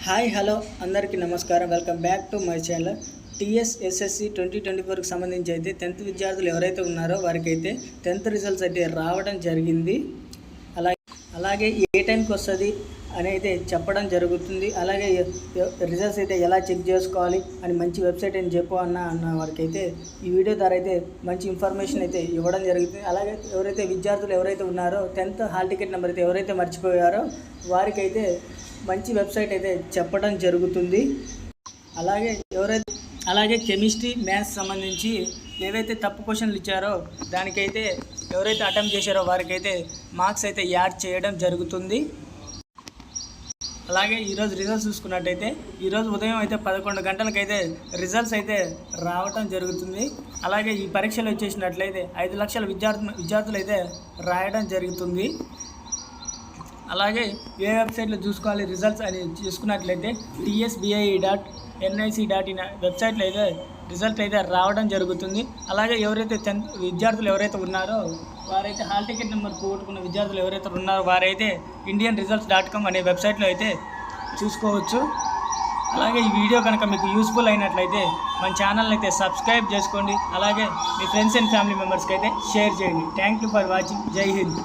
Hi hello అందరికీ నమస్కారం. Welcome back to my channel. TSSSC 2024కి సంబంధించి అయితే 10th విద్యార్థులు ఎవరైతే ఉన్నారో వారికి అయితే 10th రిజల్ట్స్ అయితే రావడం జరిగింది. అలాగే ఏ టైంకి వస్తుంది అని అయితే చెప్పడం జరుగుతుంది. అలాగే రిజల్ట్స్ అయితే ఎలా చెక్ చేసుకోవాలి అని మంచి వెబ్సైట్ అని చెప్పు అన్న వారికి అయితే ఈ వీడియో ద్వారా అయితే మంచి ఇన్ఫర్మేషన్ అయితే ఇవ్వడం జరుగుతుంది. అలాగే విద్యార్థులు ఎవరైతే ఉన్నారో 10th హాల్ టికెట్ నెంబర్ అయితే ఎవరైతే మర్చిపోయారో వారికైతే మంచి వెబ్సైట్ అయితే చెప్పడం జరుగుతుంది. అలాగే కెమిస్ట్రీ మ్యాథ్స్ సంబంధించి ఏవైతే తప్పు క్వశ్చన్లు ఇచ్చారో దానికైతే ఎవరైతే అటెంప్ట్ చేశారో వారికైతే మార్క్స్ అయితే యాడ్ చేయడం జరుగుతుంది. అలాగే ఈరోజు రిజల్ట్స్ చూసుకున్నట్టయితే ఈరోజు ఉదయం అయితే 11 గంటలకైతే రిజల్ట్స్ అయితే రావడం జరుగుతుంది. అలాగే ఈ పరీక్షలు వచ్చేసినట్లయితే 5 లక్షల విద్యార్థులు అయితే రాయడం జరుగుతుంది. అలాగే ఏ వెబ్సైట్లో చూసుకోవాలి రిజల్ట్స్ అని చూసుకున్నట్లయితే tsbi.nic.in వెబ్సైట్లో అయితే రిజల్ట్ అయితే రావడం జరుగుతుంది. అలాగే ఎవరైతే 10th విద్యార్థులు ఎవరైతే ఉన్నారో వారైతే హాల్ టికెట్ నెంబర్ పోగొట్టుకున్న విద్యార్థులు ఎవరైతే ఉన్నారో వారైతే indianresults.com అనే వెబ్సైట్లో అయితే చూసుకోవచ్చు. అలాగే ఈ వీడియో కనుక మీకు యూస్ఫుల్ అయినట్లయితే మన ఛానల్ని అయితే సబ్స్క్రైబ్ చేసుకోండి. అలాగే మీ ఫ్రెండ్స్ అండ్ ఫ్యామిలీ మెంబర్స్కి అయితే షేర్ చేయండి. Thank you for watching. జై హింద్.